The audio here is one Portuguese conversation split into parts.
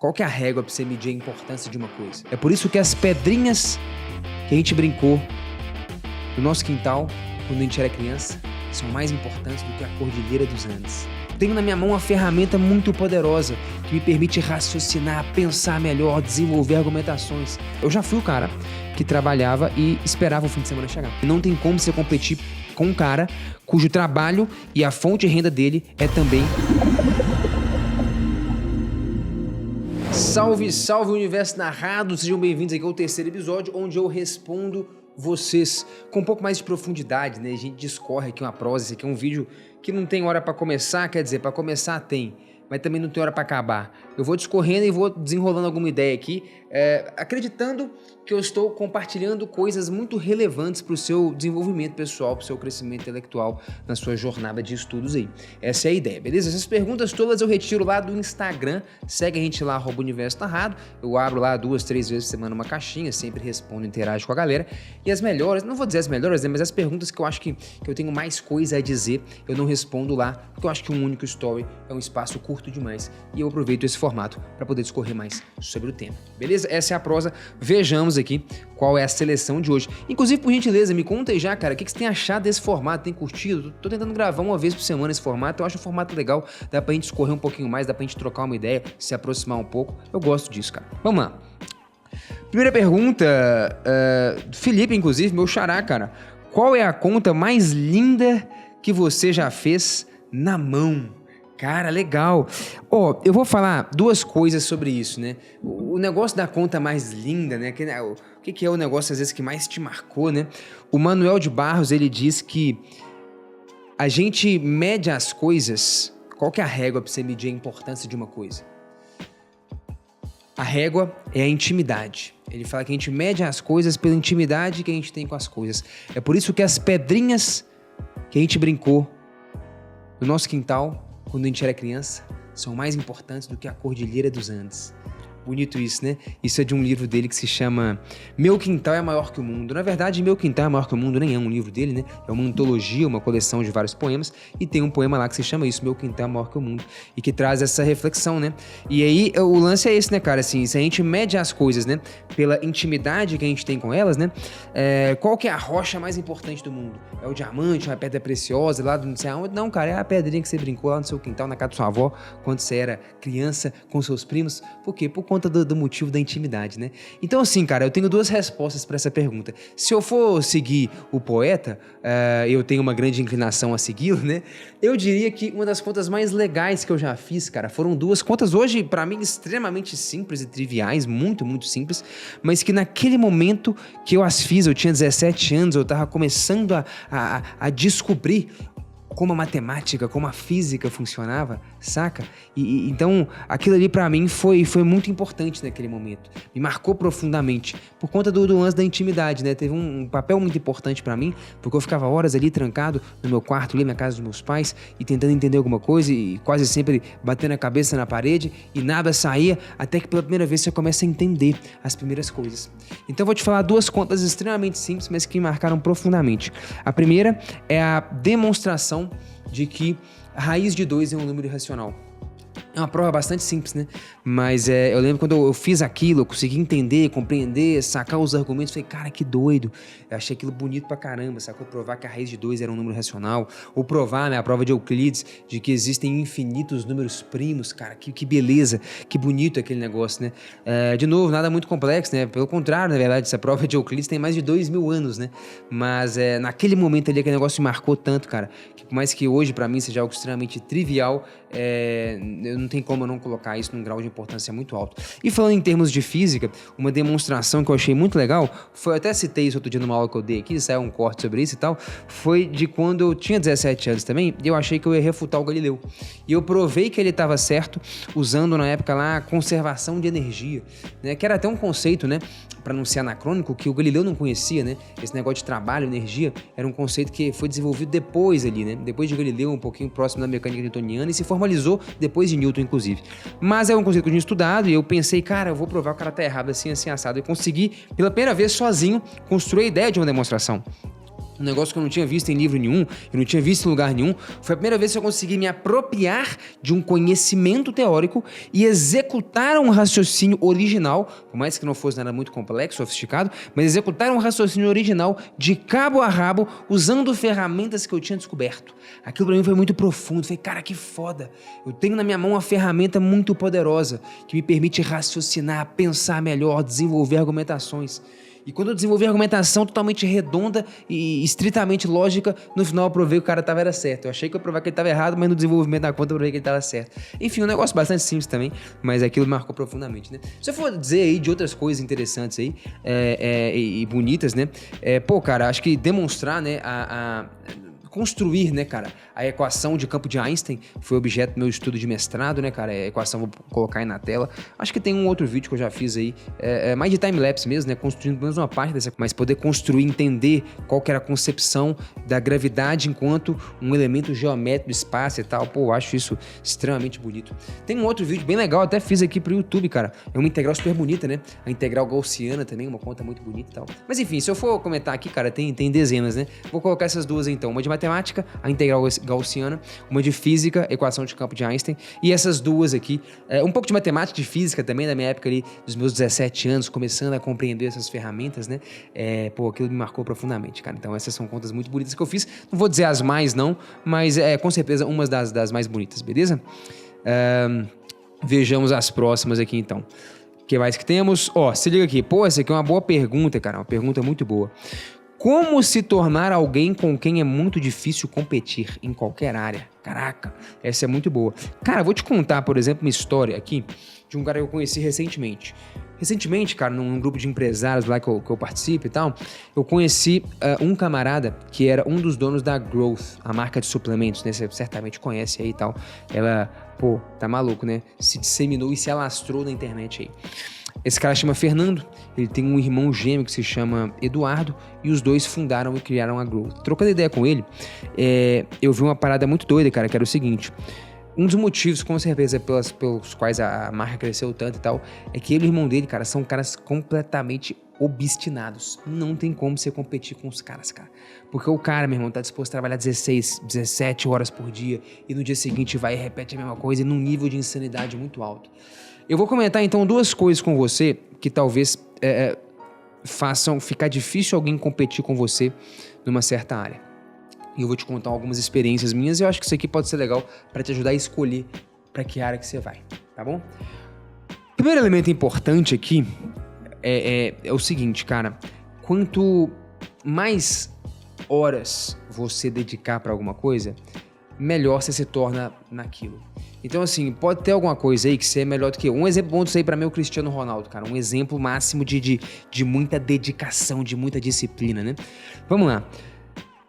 Qual que é a régua para você medir a importância de uma coisa? É por isso que as pedrinhas que a gente brincou no nosso quintal, quando a gente era criança, são mais importantes do que a Cordilheira dos Andes. Tenho na minha mão uma ferramenta muito poderosa que me permite raciocinar, pensar melhor, desenvolver argumentações. Eu já fui o cara que trabalhava e esperava o fim de semana chegar. E não tem como você competir com um cara cujo trabalho e a fonte de renda dele é também... Salve, salve Universo Narrado, sejam bem-vindos aqui ao terceiro episódio, onde eu respondo vocês com um pouco mais de profundidade, né? A gente discorre aqui uma prosa, esse aqui é um vídeo que não tem hora pra começar, quer dizer, pra começar tem, mas também não tem hora pra acabar. Eu vou discorrendo e vou desenrolando alguma ideia aqui, acreditando que eu estou compartilhando coisas muito relevantes para o seu desenvolvimento pessoal, para o seu crescimento intelectual na sua jornada de estudos aí. Essa é a ideia, beleza? Essas perguntas todas eu retiro lá do Instagram, segue a gente lá, @Universo Narrado, eu abro lá 2, 3 vezes por semana uma caixinha, sempre respondo, interajo com a galera, e as melhores, não vou dizer as melhores, né, mas as perguntas que eu acho que eu tenho mais coisa a dizer, eu não respondo lá, porque eu acho que um único story é um espaço curto demais, e eu aproveito esse formato para poder discorrer mais sobre o tema, beleza? Essa é a prosa, vejamos aqui qual é a seleção de hoje. Inclusive, por gentileza, me conta aí já, cara, o que você tem achado desse formato? Tem curtido? Tô tentando gravar uma vez por semana esse formato, eu acho um formato legal, dá pra gente discorrer um pouquinho mais, dá pra gente trocar uma ideia, se aproximar um pouco, eu gosto disso, cara. Vamos lá. Primeira pergunta, Felipe, inclusive, meu xará, cara, qual é a conta mais linda que você já fez na mão? Cara, legal. Eu vou falar duas coisas sobre isso, né? O negócio da conta mais linda, né? O que é o negócio, às vezes, que mais te marcou, né? O Manuel de Barros, ele diz que a gente mede as coisas... Qual que é a régua para você medir a importância de uma coisa? A régua é a intimidade. Ele fala que a gente mede as coisas pela intimidade que a gente tem com as coisas. É por isso que as pedrinhas que a gente brincou no nosso quintal, quando a gente era criança, são mais importantes do que a Cordilheira dos Andes. Bonito isso, né? Isso é de um livro dele que se chama Meu Quintal é Maior que o Mundo. Na verdade, Meu Quintal é Maior que o Mundo nem é um livro dele, né? É uma antologia, uma coleção de vários poemas, e tem um poema lá que se chama isso, Meu Quintal é Maior que o Mundo, e que traz essa reflexão, né? E aí, o lance é esse, né, cara? Assim, se a gente mede as coisas, né, pela intimidade que a gente tem com elas, né? Qual que é a rocha mais importante do mundo? É o diamante, uma pedra preciosa, lá do não sei aonde? Não, cara, é a pedrinha que você brincou lá no seu quintal, na casa da sua avó, quando você era criança, com seus primos. Por quê? Por conta do motivo da intimidade, né? Então, assim, cara, eu tenho duas respostas para essa pergunta. Se eu for seguir o poeta, eu tenho uma grande inclinação a segui-lo, né? Eu diria que uma das contas mais legais que eu já fiz, cara, foram duas contas hoje, para mim, extremamente simples e triviais, muito, muito simples, mas que naquele momento que eu as fiz, eu tinha 17 anos, eu tava começando a descobrir como a matemática, como a física funcionava, saca? Então, aquilo ali pra mim foi muito importante naquele momento. Me marcou profundamente, por conta do lance da intimidade, né? Teve um papel muito importante pra mim, porque eu ficava horas ali trancado no meu quarto, ali na casa dos meus pais, e tentando entender alguma coisa, e quase sempre batendo a cabeça na parede, e nada saía, até que pela primeira vez você começa a entender as primeiras coisas. Então eu vou te falar duas contas extremamente simples, mas que me marcaram profundamente. A primeira é a demonstração de que a raiz de 2 é um número irracional. É uma prova bastante simples, né? Mas eu lembro quando eu fiz aquilo, eu consegui entender, compreender, sacar os argumentos, falei, cara, que doido. Eu achei aquilo bonito pra caramba, sacou? Provar que a raiz de 2 era um número racional, ou provar, né, a prova de Euclides, de que existem infinitos números primos, cara, que beleza, que bonito aquele negócio, né? De novo, nada muito complexo, né? Pelo contrário, na verdade, essa prova de Euclides tem mais de 2.000 anos, né? Mas naquele momento ali, aquele negócio me marcou tanto, cara, que por mais que hoje pra mim seja algo extremamente trivial, não tem como eu não colocar isso num grau de importância muito alto. E falando em termos de física, uma demonstração que eu achei muito legal, eu até citei isso outro dia numa aula que eu dei aqui, saiu um corte sobre isso e tal, foi de quando eu tinha 17 anos também, e eu achei que eu ia refutar o Galileu. E eu provei que ele estava certo, usando na época lá a conservação de energia, né, que era até um conceito, né, para não ser anacrônico, que o Galileu não conhecia, né, esse negócio de trabalho, energia, era um conceito que foi desenvolvido depois ali, né, depois de Galileu, um pouquinho próximo da mecânica newtoniana, e se formalizou depois de Newton, inclusive. Mas é um conceito que eu tinha estudado e eu pensei, cara, eu vou provar que o cara tá errado assim, assim, assado. Eu consegui, pela primeira vez, sozinho, construir a ideia de uma demonstração. um negócio que eu não tinha visto em livro nenhum, eu não tinha visto em lugar nenhum. Foi a primeira vez que eu consegui me apropriar de um conhecimento teórico e executar um raciocínio original, por mais que não fosse nada muito complexo, sofisticado, mas executar um raciocínio original de cabo a rabo, usando ferramentas que eu tinha descoberto. Aquilo pra mim foi muito profundo. Falei, cara, que foda. Eu tenho na minha mão uma ferramenta muito poderosa que me permite raciocinar, pensar melhor, desenvolver argumentações. E quando eu desenvolvi a argumentação totalmente redonda e estritamente lógica, no final eu provei que o cara era certo. Eu achei que eu ia provar que ele estava errado, mas no desenvolvimento da conta eu provei que ele estava certo. Enfim, um negócio bastante simples também, mas aquilo me marcou profundamente, né? Se eu for dizer aí de outras coisas interessantes aí, e bonitas, né? Pô, cara, acho que demonstrar, né, construir, né, cara, a equação de campo de Einstein foi objeto do meu estudo de mestrado, né, cara, a equação vou colocar aí na tela. Acho que tem um outro vídeo que eu já fiz aí, mais de time-lapse mesmo, né, construindo pelo menos uma parte dessa, mas poder construir, entender qual que era a concepção da gravidade enquanto um elemento geométrico do espaço e tal. Pô, eu acho isso extremamente bonito. Tem um outro vídeo bem legal, até fiz aqui pro YouTube, cara, é uma integral super bonita, né, a integral gaussiana também, uma conta muito bonita e tal. Mas enfim, se eu for comentar aqui, cara, tem dezenas, né, vou colocar essas duas aí, então, uma de matemática, a integral gaussiana, uma de física, equação de campo de Einstein, e essas duas aqui, um pouco de matemática, de física também, da minha época ali, dos meus 17 anos, começando a compreender essas ferramentas, né, pô, aquilo me marcou profundamente, cara. Então essas são contas muito bonitas que eu fiz, não vou dizer as mais não, mas com certeza umas das mais bonitas, beleza? Vejamos as próximas aqui então. O que mais que temos? Ó, se liga aqui, pô, essa aqui é uma boa pergunta, cara, uma pergunta muito boa. Como se tornar alguém com quem é muito difícil competir em qualquer área? Caraca, essa é muito boa. Cara, vou te contar, por exemplo, uma história aqui de um cara que eu conheci recentemente. Recentemente, cara, num grupo de empresários lá que eu participo e tal, eu conheci um camarada que era um dos donos da Growth, a marca de suplementos, né? Você certamente conhece aí e tal. Ela, pô, tá maluco, né? Se disseminou e se alastrou na internet aí. Esse cara chama Fernando, ele tem um irmão gêmeo que se chama Eduardo e os dois fundaram e criaram a Growth. Trocando ideia com ele, eu vi uma parada muito doida, cara, que era o seguinte: um dos motivos, com certeza, pelos quais a marca cresceu tanto e tal, é que ele e o irmão dele, cara, são caras completamente obstinados. Não tem como você competir com os caras, cara. Porque o cara, meu irmão, tá disposto a trabalhar 16, 17 horas por dia e no dia seguinte vai e repete a mesma coisa num nível de insanidade muito alto. Eu vou comentar, então, duas coisas com você que talvez façam ficar difícil alguém competir com você numa certa área. E eu vou te contar algumas experiências minhas e eu acho que isso aqui pode ser legal para te ajudar a escolher para que área que você vai, tá bom? O primeiro elemento importante aqui é o seguinte, cara. Quanto mais horas você dedicar para alguma coisa, melhor você se torna naquilo. Então, assim, pode ter alguma coisa aí que você é melhor do que eu. Um exemplo bom disso aí pra mim é o Cristiano Ronaldo, cara. Um exemplo máximo de muita dedicação, de muita disciplina, né? Vamos lá.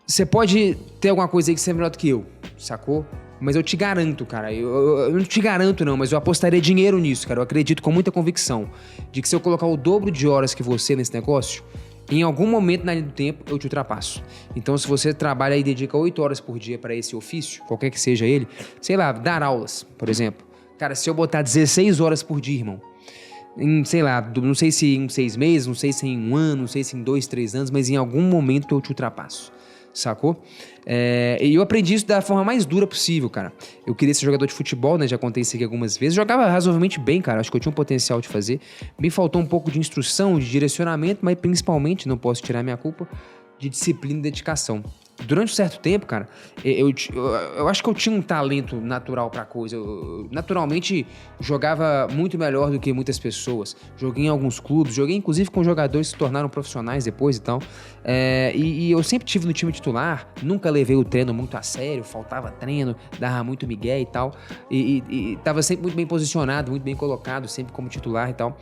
Você pode ter alguma coisa aí que você é melhor do que eu, sacou? Mas eu te garanto, cara, eu não te garanto não, mas eu apostaria dinheiro nisso, cara. Eu acredito com muita convicção de que se eu colocar o dobro de horas que você nesse negócio, em algum momento na linha do tempo eu te ultrapasso. Então, se você trabalha e dedica 8 horas por dia para esse ofício, qualquer que seja ele, sei lá, dar aulas, por exemplo. Cara, se eu botar 16 horas por dia, irmão, sei lá, não sei se em 6 meses, não sei se em 1 ano, não sei se em 2, 3 anos, mas em algum momento eu te ultrapasso. Sacou? E eu aprendi isso da forma mais dura possível, cara. Eu queria ser jogador de futebol, né? Já contei isso aqui algumas vezes. Jogava razoavelmente bem, cara. Acho que eu tinha um potencial de fazer. Me faltou um pouco de instrução, de direcionamento, mas principalmente, não posso tirar minha culpa, de disciplina e dedicação. Durante um certo tempo, cara, eu acho que eu tinha um talento natural pra coisa. Eu naturalmente jogava muito melhor do que muitas pessoas. Joguei em alguns clubes, joguei inclusive com jogadores que se tornaram profissionais depois e tal. E eu sempre tive no time titular, nunca levei o treino muito a sério, faltava treino, dava muito migué e tal. E tava sempre muito bem posicionado, muito bem colocado, sempre como titular e tal.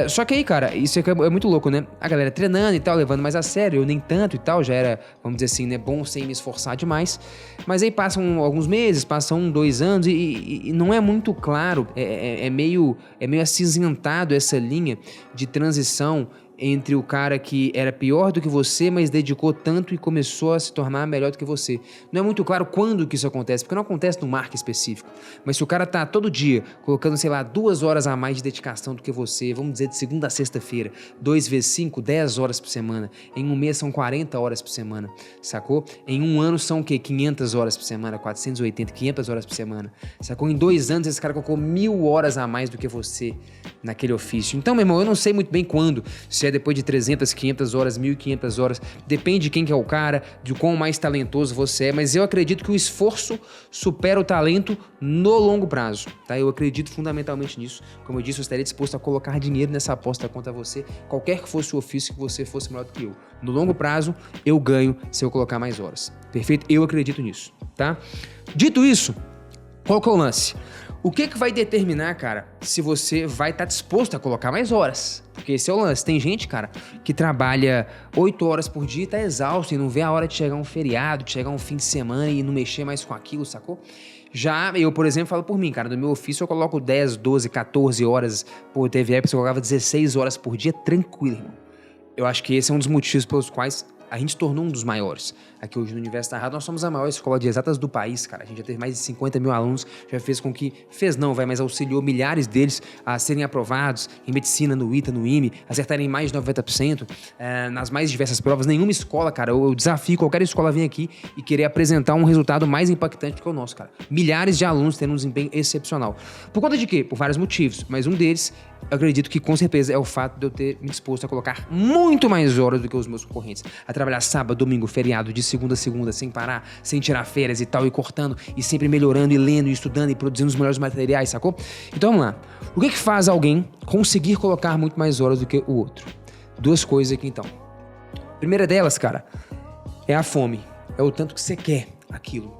Só que aí, cara, isso é muito louco, né? A galera treinando e tal, levando mais a sério, eu nem tanto e tal, já era, vamos dizer assim, né? Bom sem me esforçar demais, mas aí passam alguns meses, passam 1, 2 anos e não é muito claro, é meio acinzentado essa linha de transição entre o cara que era pior do que você, mas dedicou tanto e começou a se tornar melhor do que você. Não é muito claro quando que isso acontece, porque não acontece num marco específico. Mas se o cara tá todo dia colocando, sei lá, 2 horas a mais de dedicação do que você, vamos dizer de segunda a sexta-feira, 2 vezes 5, 10 horas por semana. Em um mês são 40 horas por semana, sacou? Em um ano são o quê? 500 horas por semana, 480, 500 horas por semana, sacou? Em 2 anos esse cara colocou 1.000 horas a mais do que você naquele ofício. Então, meu irmão, eu não sei muito bem quando, se é depois de 300, 500 horas, 1.500 horas, depende de quem que é o cara, de quão mais talentoso você é, mas eu acredito que o esforço supera o talento no longo prazo, tá? Eu acredito fundamentalmente nisso. Como eu disse, eu estaria disposto a colocar dinheiro nessa aposta contra você, qualquer que fosse o ofício que você fosse melhor do que eu. No longo prazo, eu ganho se eu colocar mais horas. Perfeito? Eu acredito nisso, tá? Dito isso, qual que é o lance? O que vai determinar, cara, se você vai estar disposto a colocar mais horas? Porque esse é o lance. Tem gente, cara, que trabalha 8 horas por dia e tá exausto e não vê a hora de chegar um feriado, de chegar um fim de semana e não mexer mais com aquilo, sacou? Já eu, por exemplo, falo por mim, cara, no meu ofício eu coloco 10, 12, 14 horas, pô, teve época que eu colocava 16 horas por dia, tranquilo, irmão. Eu acho que esse é um dos motivos pelos quais a gente se tornou um dos maiores. Aqui hoje no Universo Narrado, nós somos a maior escola de exatas do país, cara. A gente já teve mais de 50 mil alunos, já fez com que... mas auxiliou milhares deles a serem aprovados em medicina, no ITA, no IME, acertarem mais de 90%, nas mais diversas provas. Nenhuma escola, cara, eu desafio qualquer escola a vir aqui e querer apresentar um resultado mais impactante do que o nosso, cara. Milhares de alunos tendo um desempenho excepcional. Por conta de quê? Por vários motivos, mas um deles, eu acredito que com certeza é o fato de eu ter me disposto a colocar muito mais horas do que os meus concorrentes. A trabalhar sábado, domingo, feriado, de segunda a segunda, sem parar, sem tirar férias e tal, e cortando, e sempre melhorando, e lendo, e estudando, e produzindo os melhores materiais, sacou? Então vamos lá. O que faz alguém conseguir colocar muito mais horas do que o outro? 2 coisas aqui então. A primeira delas, cara, é a fome. É o tanto que você quer aquilo.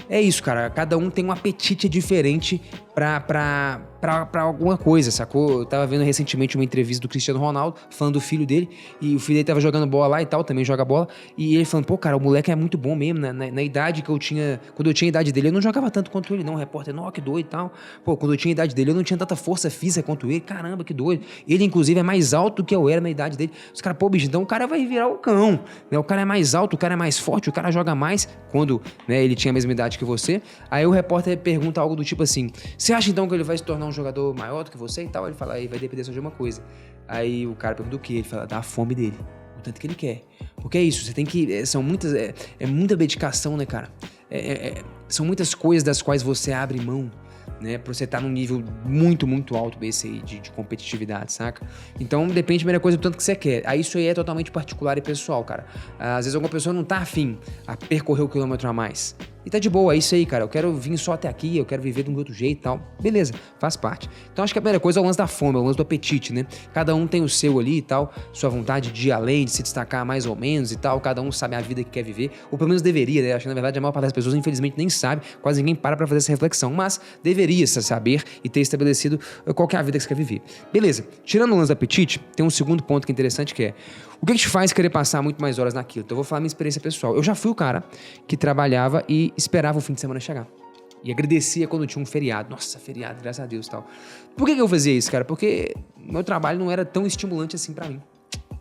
É isso, cara. Cada um tem um apetite diferente pra alguma coisa, sacou? Eu tava vendo recentemente uma entrevista do Cristiano Ronaldo, falando do filho dele, e o filho dele tava jogando bola lá e tal, também joga bola, e ele falando, pô, cara, o moleque é muito bom mesmo, na idade que eu tinha, quando eu tinha a idade dele, eu não jogava tanto quanto ele não, o repórter, não, que doido e tal, pô, quando eu tinha a idade dele, eu não tinha tanta força física quanto ele, caramba, que doido, ele inclusive é mais alto do que eu era na idade dele, os caras, pô, bicho, então o cara vai virar o cão, né, o cara é mais alto, o cara é mais forte, o cara joga mais, quando, né, ele tinha a mesma idade que você, aí o repórter pergunta algo do tipo assim, você acha então que ele vai se tornar um jogador maior do que você e tal? Ele fala, aí vai depender só de uma coisa. Aí o cara pergunta o quê? Ele fala, da fome dele, o tanto que ele quer. Porque é isso, você tem que, são muitas, muita dedicação, né, cara? São muitas coisas das quais você abre mão, né, pra você estar num nível muito, muito alto desse aí de competitividade, saca? Então, depende da primeira coisa do tanto que você quer. Aí isso aí é totalmente particular e pessoal, cara. Às vezes alguma pessoa não tá afim a percorrer o quilômetro a mais. E tá de boa, é isso aí, cara. Eu quero vir só até aqui, eu quero viver de um outro jeito e tal. Beleza, faz parte. Então acho que a primeira coisa é o lance da fome, é o lance do apetite, né? Cada um tem o seu ali e tal, sua vontade de ir além, de se destacar mais ou menos e tal. Cada um sabe a vida que quer viver, ou pelo menos deveria, né? Acho que na verdade a maior parte das pessoas infelizmente nem sabe, quase ninguém para pra fazer essa reflexão, mas deveria saber e ter estabelecido qual que é a vida que você quer viver. Beleza, tirando o lance do apetite, tem um segundo ponto que é interessante, que é o que te faz querer passar muito mais horas naquilo? Então eu vou falar minha experiência pessoal. Eu já fui o cara que trabalhava e esperava o fim de semana chegar. E agradecia quando tinha um feriado. Nossa, feriado, graças a Deus e tal. Por que eu fazia isso, cara? Porque meu trabalho não era tão estimulante assim pra mim.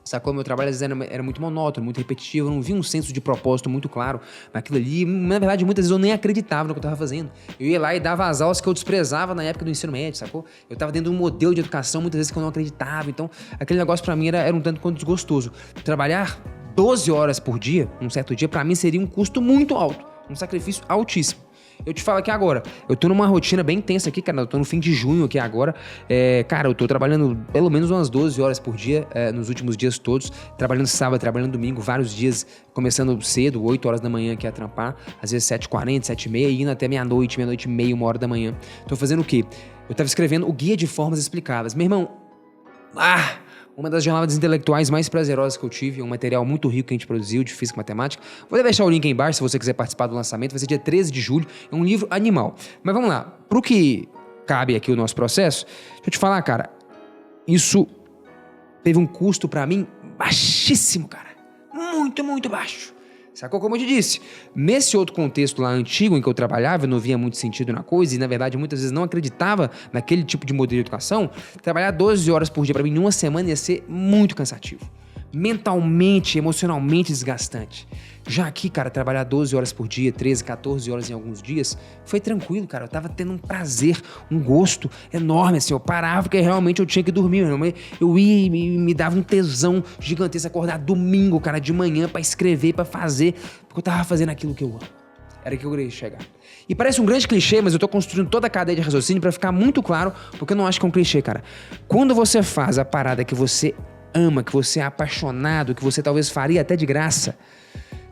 Sacou? Meu trabalho às vezes era muito monótono, muito repetitivo, eu não via um senso de propósito muito claro naquilo ali. Na verdade, muitas vezes eu nem acreditava no que eu tava fazendo. Eu ia lá e dava as aulas que eu desprezava na época do ensino médio, sacou? Eu tava dentro de um modelo de educação muitas vezes que eu não acreditava. Então, aquele negócio pra mim era um tanto quanto desgostoso. Trabalhar 12 horas por dia, um certo dia, pra mim seria um custo muito alto, um sacrifício altíssimo. Eu te falo aqui agora, eu tô numa rotina bem intensa aqui, cara, eu tô no fim de junho aqui agora, cara, eu tô trabalhando pelo menos umas 12 horas por dia, nos últimos dias todos, trabalhando sábado, trabalhando domingo, vários dias, começando cedo, 8 horas da manhã aqui a trampar, às vezes 7h40, 7h30, e indo até meia-noite, meia-noite e meia, 1h da manhã. Tô fazendo o quê? Eu tava escrevendo o Guia de Formas Explicáveis. Meu irmão, uma das jornadas intelectuais mais prazerosas que eu tive, um material muito rico que a gente produziu de física e matemática. Vou deixar o link aí embaixo se você quiser participar do lançamento, vai ser dia 13 de julho, é um livro animal. Mas vamos lá, pro que cabe aqui o nosso processo, deixa eu te falar, cara, isso teve um custo pra mim baixíssimo, cara, muito, muito baixo. Sacou? Como eu te disse, nesse outro contexto lá antigo em que eu trabalhava, eu não via muito sentido na coisa e, na verdade, muitas vezes não acreditava naquele tipo de modelo de educação, trabalhar 12 horas por dia pra mim numa semana ia ser muito cansativo. Mentalmente, emocionalmente desgastante. Já aqui, cara, trabalhar 12 horas por dia, 13, 14 horas em alguns dias, foi tranquilo, cara. Eu tava tendo um prazer, um gosto enorme, assim. Eu parava porque realmente eu tinha que dormir, eu ia e me dava um tesão gigantesco acordar domingo, cara, de manhã pra escrever, pra fazer, porque eu tava fazendo aquilo que eu amo. Era que eu queria chegar. E parece um grande clichê, mas eu tô construindo toda a cadeia de raciocínio pra ficar muito claro, porque eu não acho que é um clichê, cara. Quando você faz a parada que você ama, que você é apaixonado, que você talvez faria até de graça,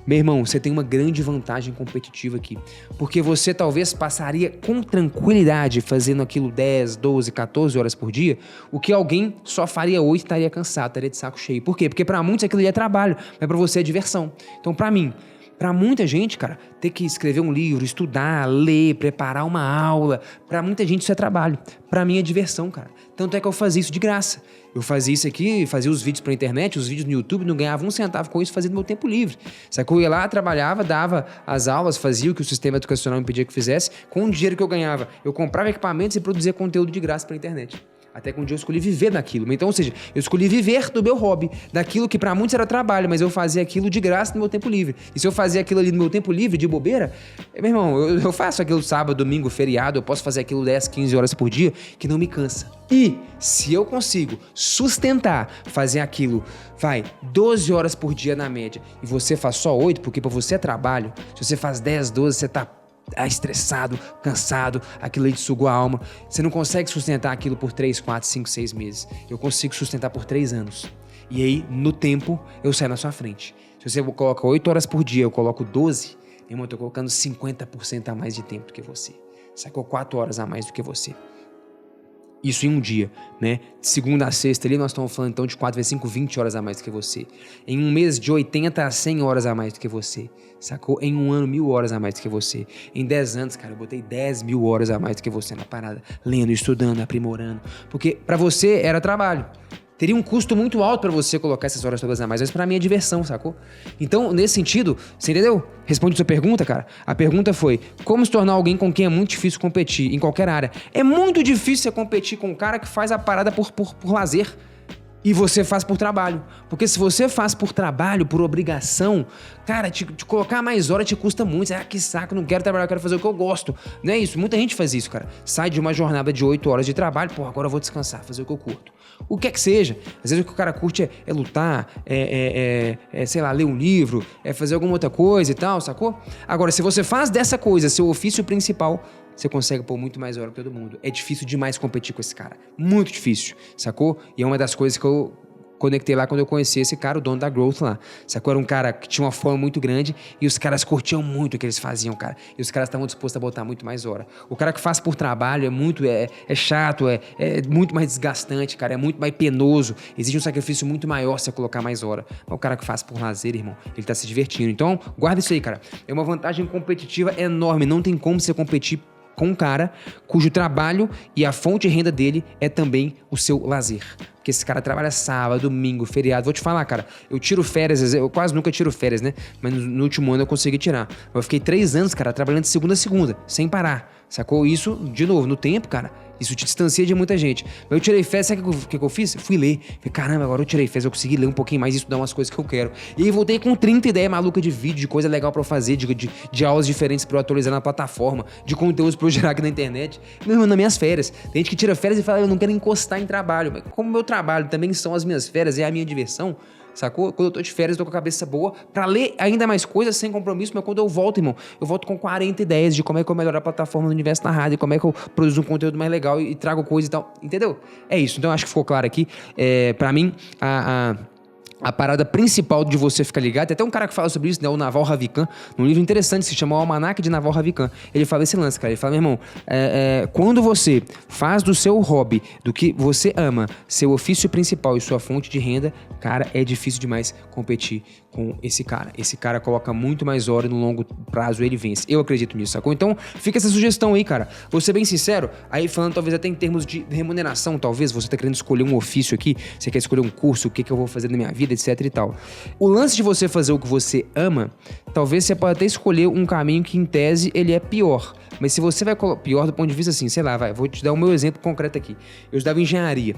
meu irmão, você tem uma grande vantagem competitiva aqui. Porque você talvez passaria com tranquilidade fazendo aquilo 10, 12, 14 horas por dia, o que alguém só faria 8 e estaria cansado, estaria de saco cheio. Por quê? Porque pra muitos aquilo ali é trabalho, mas pra você é diversão. Então, pra mim, pra muita gente, cara, ter que escrever um livro, estudar, ler, preparar uma aula, pra muita gente isso é trabalho. Pra mim é diversão, cara. Tanto é que eu fazia isso de graça. Eu fazia isso aqui, fazia os vídeos pra internet, os vídeos no YouTube, não ganhava um centavo com isso, fazia no meu tempo livre. Sacou? Eu ia lá, trabalhava, dava as aulas, fazia o que o sistema educacional me pedia que fizesse. Com o dinheiro que eu ganhava, eu comprava equipamentos e produzia conteúdo de graça pra internet. Até que um dia eu escolhi viver daquilo. Então, ou seja, eu escolhi viver do meu hobby, daquilo que pra muitos era trabalho, mas eu fazia aquilo de graça no meu tempo livre. E se eu fazia aquilo ali no meu tempo livre, de bobeira, meu irmão, eu faço aquilo sábado, domingo, feriado, eu posso fazer aquilo 10, 15 horas por dia, que não me cansa. E se eu consigo sustentar, fazer aquilo, 12 horas por dia na média, e você faz só 8, porque pra você é trabalho, se você faz 10, 12, você tá estressado, cansado, aquilo aí te sugou a alma. Você não consegue sustentar aquilo por 3, 4, 5, 6 meses. Eu consigo sustentar por 3 anos. E aí, no tempo, eu saio na sua frente. Se você coloca 8 horas por dia, eu coloco 12, irmão, eu tô colocando 50% a mais de tempo do que você. Sacou 4 horas a mais do que você. Isso em um dia, né? De segunda a sexta ali, nós estamos falando então de 4 vezes 5, 20 horas a mais do que você. Em um mês, de 80 a 100 horas a mais do que você. Sacou? Em um ano, 1.000 horas a mais do que você. Em 10 anos, cara, eu botei 10.000 horas a mais do que você na parada. Lendo, estudando, aprimorando. Porque pra você era trabalho. Teria um custo muito alto pra você colocar essas horas todas a mais, mas pra mim é diversão, sacou? Então, nesse sentido, você entendeu? Responde sua pergunta, cara. A pergunta foi, como se tornar alguém com quem é muito difícil competir, em qualquer área? É muito difícil você competir com um cara que faz a parada por lazer. E você faz por trabalho. Porque se você faz por trabalho, por obrigação, cara, te colocar mais hora te custa muito. Que saco, não quero trabalhar, eu quero fazer o que eu gosto. Não é isso? Muita gente faz isso, cara. Sai de uma jornada de 8 horas de trabalho, agora eu vou descansar, fazer o que eu curto. O que é que seja. Às vezes o que o cara curte é lutar, sei lá, ler um livro, fazer alguma outra coisa e tal, sacou? Agora, se você faz dessa coisa seu ofício principal, você consegue pôr muito mais hora que todo mundo. É difícil demais competir com esse cara. Muito difícil, sacou? E é uma das coisas que eu conectei lá quando eu conheci esse cara, o dono da Growth lá. Sacou? Era um cara que tinha uma fama muito grande e os caras curtiam muito o que eles faziam, cara. E os caras estavam dispostos a botar muito mais hora. O cara que faz por trabalho é chato, é muito mais desgastante, cara. É muito mais penoso. Exige um sacrifício muito maior se você colocar mais hora. Mas o cara que faz por lazer, irmão, ele tá se divertindo. Então, guarda isso aí, cara. É uma vantagem competitiva enorme. Não tem como você competir com um cara cujo trabalho e a fonte de renda dele é também o seu lazer. Porque esse cara trabalha sábado, domingo, feriado. Vou te falar, cara, eu tiro férias, eu quase nunca tiro férias, né? Mas no último ano eu consegui tirar. Eu fiquei 3 anos, cara, trabalhando de segunda a segunda, sem parar. Sacou? Isso, de novo, no tempo, cara, isso te distancia de muita gente. Mas eu tirei férias, sabe o que eu fiz? Fui ler. Falei, caramba, agora eu tirei férias, eu consegui ler um pouquinho mais e estudar umas coisas que eu quero. E aí voltei com 30 ideias malucas de vídeo, de coisa legal pra eu fazer, de aulas diferentes pra eu atualizar na plataforma, de conteúdos pra eu gerar aqui na internet. Meu irmão, nas minhas férias. Tem gente que tira férias e fala, eu não quero encostar em trabalho. Mas como meu trabalho também são as minhas férias, é a minha diversão, sacou? Quando eu tô de férias, eu tô com a cabeça boa pra ler ainda mais coisas sem compromisso, mas quando eu volto, irmão, eu volto com 40 ideias de como é que eu melhorar a plataforma do Universo na Rádio, como é que eu produzo um conteúdo mais legal e trago coisa e tal, entendeu? É isso, então acho que ficou claro aqui. Pra mim, a parada principal de você ficar ligado, tem até um cara que fala sobre isso, né, o Naval Ravikant, num livro interessante que se chama O Almanaque de Naval Ravikant. Ele fala esse lance, cara, ele fala, meu irmão, quando você faz do seu hobby, do que você ama, seu ofício principal e sua fonte de renda, cara, é difícil demais competir com esse cara. Esse cara coloca muito mais hora e no longo prazo ele vence. Eu acredito nisso, sacou? Então, fica essa sugestão aí, cara. Vou ser bem sincero, aí falando talvez até em termos de remuneração, talvez, você tá querendo escolher um ofício aqui, você quer escolher um curso, o que eu vou fazer na minha vida, etc e tal. O lance de você fazer o que você ama, talvez você pode até escolher um caminho que, em tese, ele é pior. Mas se você vai pior do ponto de vista assim, sei lá, vou te dar o meu exemplo concreto aqui. Eu estudava engenharia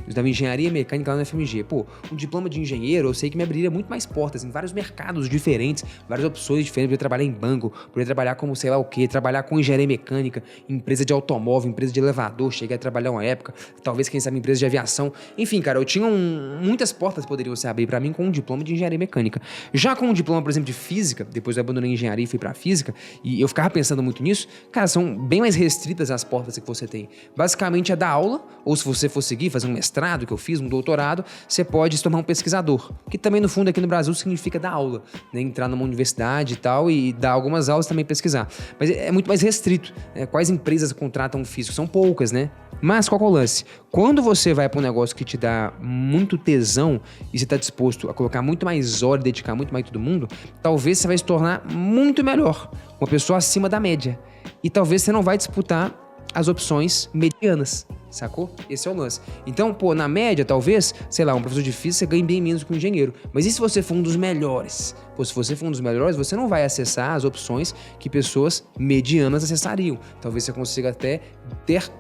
mecânica lá na FMG. Pô, um diploma de engenheiro, eu sei que me abriria muito mais portas em vários mercados diferentes, várias opções diferentes. Poder trabalhar em banco, poder trabalhar como sei lá o quê, trabalhar com engenharia mecânica, empresa de automóvel, empresa de elevador, cheguei a trabalhar uma época, talvez, quem sabe, empresa de aviação. Enfim, cara, eu tinha muitas portas que poderiam se abrir pra mim com um diploma de engenharia mecânica. Já com um diploma, por exemplo, de física, depois eu abandonei a engenharia e fui pra física, e eu ficava pensando muito nisso, cara, são bem mais restritas as portas que você tem. Basicamente é dar aula, ou se você for seguir, fazer um mestrado, que eu fiz, um doutorado, você pode se tornar um pesquisador, que também, no fundo, aqui no Brasil significa dar aula, né? Entrar numa universidade e tal, e dar algumas aulas, também pesquisar. Mas é muito mais restrito, né? Quais empresas contratam um físico? São poucas, né? Mas qual que é o lance? Quando você vai para um negócio que te dá muito tesão e você está disposto a colocar muito mais horas e dedicar muito mais todo mundo, talvez você vai se tornar muito melhor, uma pessoa acima da média. E talvez você não vai disputar as opções medianas, sacou? Esse é o lance. Então, pô, na média, talvez, sei lá, um professor de física você ganhe bem menos que um engenheiro. Mas e se você for um dos melhores? Pô, se você for um dos melhores, você não vai acessar as opções que pessoas medianas acessariam. Talvez você consiga até ter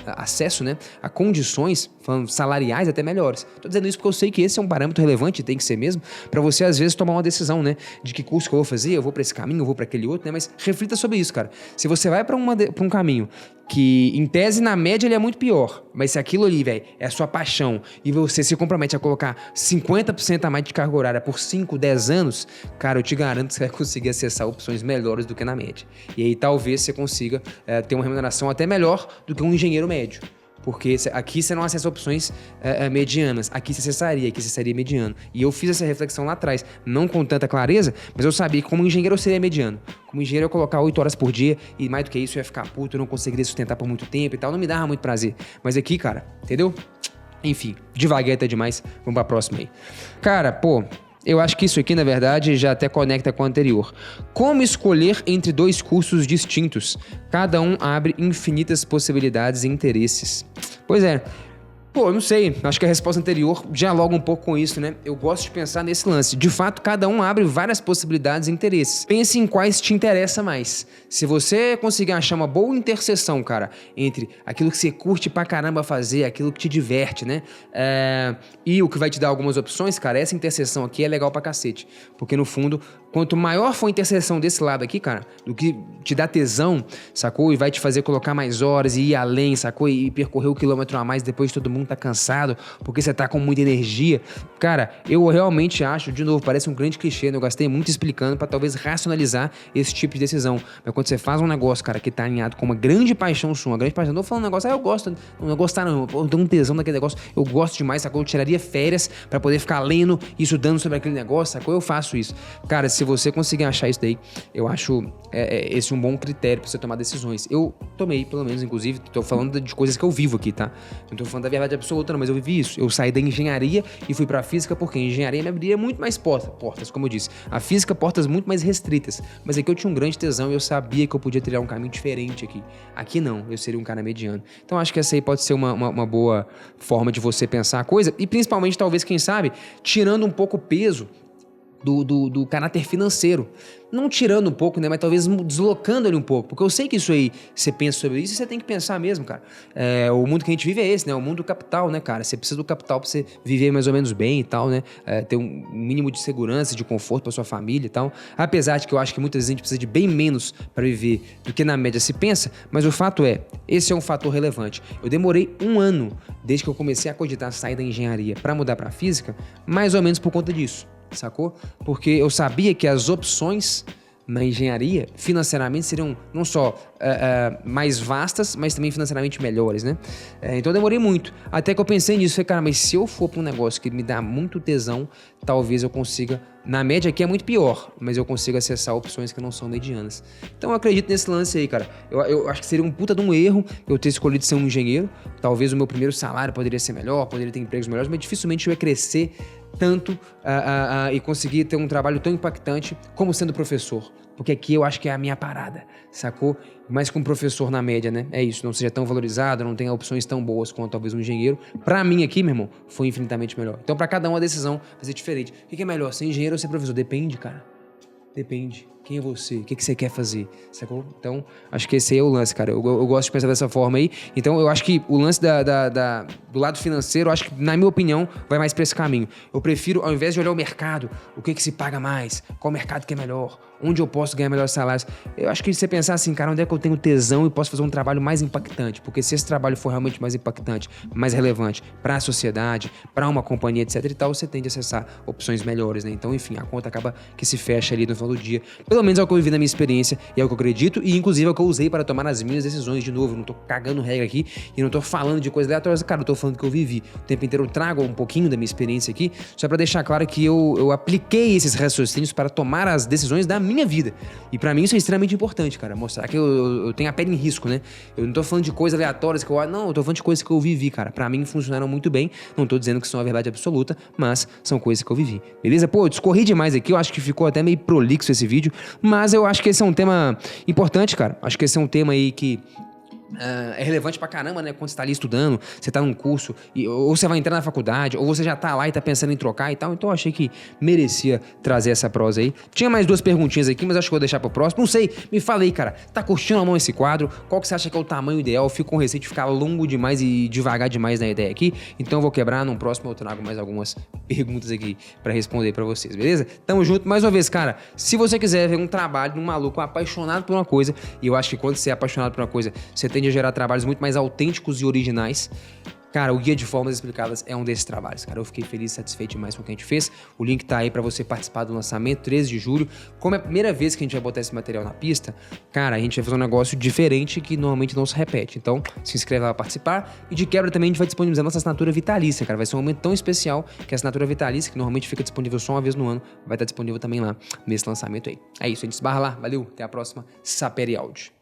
acesso, né, a condições salariais até melhores. Tô dizendo isso porque eu sei que esse é um parâmetro relevante, tem que ser mesmo, para você às vezes tomar uma decisão, né, de que curso que eu vou fazer, eu vou para esse caminho, eu vou para aquele outro, né, mas reflita sobre isso, cara. Se você vai para um caminho que, em tese, na média, ele é muito pior, mas se aquilo ali, velho, é a sua paixão e você se compromete a colocar 50% a mais de carga horária por 5, 10 anos, cara, eu te garanto que você vai conseguir acessar opções melhores do que na média. E aí talvez você consiga ter uma remuneração até melhor do que um engenheiro médio. Porque aqui você não acessa opções medianas, aqui você acessaria mediano. E eu fiz essa reflexão lá atrás, não com tanta clareza, mas eu sabia que como engenheiro eu seria mediano. Como engenheiro eu ia colocar 8 horas por dia e mais do que isso eu ia ficar puto, eu não conseguiria sustentar por muito tempo e tal, não me dava muito prazer. Mas aqui, cara, entendeu? Enfim, devagar até demais, vamos pra próxima aí. Cara, pô, eu acho que isso aqui, na verdade, já até conecta com o anterior. Como escolher entre dois cursos distintos? Cada um abre infinitas possibilidades e interesses. Pois é. Pô, eu não sei, acho que a resposta anterior dialoga um pouco com isso, né? Eu gosto de pensar nesse lance. De fato, cada um abre várias possibilidades e interesses. Pense em quais te interessa mais. Se você conseguir achar uma boa interseção, cara, entre aquilo que você curte pra caramba fazer, aquilo que te diverte, né? E o que vai te dar algumas opções, cara, essa interseção aqui é legal pra cacete. Porque, no fundo, quanto maior for a interseção desse lado aqui, cara, do que te dá tesão, sacou? E vai te fazer colocar mais horas e ir além, sacou? E percorrer o quilômetro a mais depois de todo mundo tá cansado, porque você tá com muita energia. Cara, eu realmente acho, de novo, parece um grande clichê, né? Eu gastei muito explicando pra talvez racionalizar esse tipo de decisão. Mas quando você faz um negócio, cara, que tá alinhado com uma grande paixão sua, uma grande paixão, não tô falando um negócio, eu gosto, não gostar não, eu tenho um tesão naquele negócio, eu gosto demais, sacou? Eu tiraria férias pra poder ficar lendo e estudando sobre aquele negócio, sacou? Eu faço isso. Cara, se você conseguir achar isso daí, eu acho esse um bom critério pra você tomar decisões. Eu tomei, pelo menos, inclusive, tô falando de coisas que eu vivo aqui, tá? Não tô falando da verdade absoluta, não, mas eu vivi isso. Eu saí da engenharia e fui pra física porque a engenharia me abria muito mais portas, como eu disse. A física, portas muito mais restritas. Mas aqui eu tinha um grande tesão e eu sabia que eu podia trilhar um caminho diferente aqui. Aqui não, eu seria um cara mediano. Então acho que essa aí pode ser uma boa forma de você pensar a coisa e principalmente, talvez, quem sabe, tirando um pouco o peso do caráter financeiro. Não tirando um pouco, né? Mas talvez deslocando ele um pouco. Porque eu sei que isso aí, você pensa sobre isso e você tem que pensar mesmo, cara. O mundo que a gente vive é esse, né? O mundo do capital, né, cara? Você precisa do capital pra você viver mais ou menos bem e tal, né? Ter um mínimo de segurança, de conforto pra sua família e tal. Apesar de que eu acho que muitas vezes a gente precisa de bem menos pra viver do que na média se pensa. Mas o fato é, esse é um fator relevante. Eu demorei 1 ano, desde que eu comecei a cogitar sair da engenharia pra mudar pra física, mais ou menos por conta disso. Sacou? Porque eu sabia que as opções na engenharia financeiramente seriam não só mais vastas, mas também financeiramente melhores, né? Então eu demorei muito. Até que eu pensei nisso, falei, cara, mas se eu for para um negócio que me dá muito tesão, talvez eu consiga, na média aqui é muito pior, mas eu consigo acessar opções que não são medianas. Então eu acredito nesse lance aí, cara. Eu acho que seria um puta de um erro eu ter escolhido ser um engenheiro. Talvez o meu primeiro salário poderia ser melhor, poderia ter empregos melhores, mas dificilmente eu ia crescer tanto e conseguir ter um trabalho tão impactante como sendo professor. Porque aqui eu acho que é a minha parada, sacou? Mas com um professor na média, né? É isso, não seja tão valorizado, não tenha opções tão boas quanto talvez um engenheiro. Pra mim aqui, meu irmão, foi infinitamente melhor. Então pra cada um a decisão vai ser diferente. O que é melhor, ser engenheiro ou ser professor? Depende, cara. Depende. Quem é você? O que você quer fazer? Sacou? Então, acho que esse aí é o lance, cara. Eu gosto de pensar dessa forma aí. Então, eu acho que o lance do lado financeiro, eu acho que, na minha opinião, vai mais pra esse caminho. Eu prefiro, ao invés de olhar o mercado, o que se paga mais, qual mercado que é melhor, onde eu posso ganhar melhores salários. Eu acho que você pensar assim, cara, onde é que eu tenho tesão e posso fazer um trabalho mais impactante? Porque se esse trabalho for realmente mais impactante, mais relevante pra sociedade, pra uma companhia, etc e tal, você tende a acessar opções melhores, né? Então, enfim, a conta acaba que se fecha ali no final do dia. Pelo menos é o que eu vivi na minha experiência e é o que eu acredito e inclusive é o que eu usei para tomar as minhas decisões. De novo, eu não tô cagando regra aqui e não tô falando de coisas aleatórias, cara, eu tô falando do que eu vivi. O tempo inteiro eu trago um pouquinho da minha experiência aqui, só para deixar claro que eu apliquei esses raciocínios para tomar as decisões da minha vida. E para mim isso é extremamente importante, cara, mostrar que eu tenho a pele em risco, né? Eu não tô falando de coisas aleatórias que eu tô falando de coisas que eu vivi, cara. Para mim funcionaram muito bem, não tô dizendo que são a verdade absoluta, mas são coisas que eu vivi. Beleza? Pô, eu discorri demais aqui, eu acho que ficou até meio prolixo esse vídeo, mas eu acho que esse é um tema importante, cara. Acho que esse é um tema aí que é relevante pra caramba, né? Quando você tá ali estudando, você tá num curso, ou você vai entrar na faculdade, ou você já tá lá e tá pensando em trocar e tal. Então eu achei que merecia trazer essa prosa aí. Tinha mais 2 perguntinhas aqui, mas acho que vou deixar pro próximo. Não sei, me fala aí, cara. Tá curtindo ou não esse quadro? Qual que você acha que é o tamanho ideal? Eu fico com receio de ficar longo demais e devagar demais na ideia aqui. Então eu vou quebrar, num próximo eu trago mais algumas perguntas aqui pra responder pra vocês, beleza? Tamo junto. Mais uma vez, cara, se você quiser ver um trabalho de um maluco apaixonado por uma coisa, e eu acho que quando você é apaixonado por uma coisa, você tende a gerar trabalhos muito mais autênticos e originais. Cara, o Guia de Fórmulas Explicadas é um desses trabalhos, cara. Eu fiquei feliz e satisfeito demais com o que a gente fez. O link tá aí pra você participar do lançamento, 13 de julho. Como é a primeira vez que a gente vai botar esse material na pista, cara, a gente vai fazer um negócio diferente que normalmente não se repete. Então, se inscreve lá pra participar. E de quebra também a gente vai disponibilizar nossa assinatura vitalícia, cara. Vai ser um momento tão especial que a assinatura vitalícia, que normalmente fica disponível só uma vez no ano, vai estar disponível também lá nesse lançamento aí. É isso, a gente esbarra lá. Valeu, até a próxima. Sapere Áudio.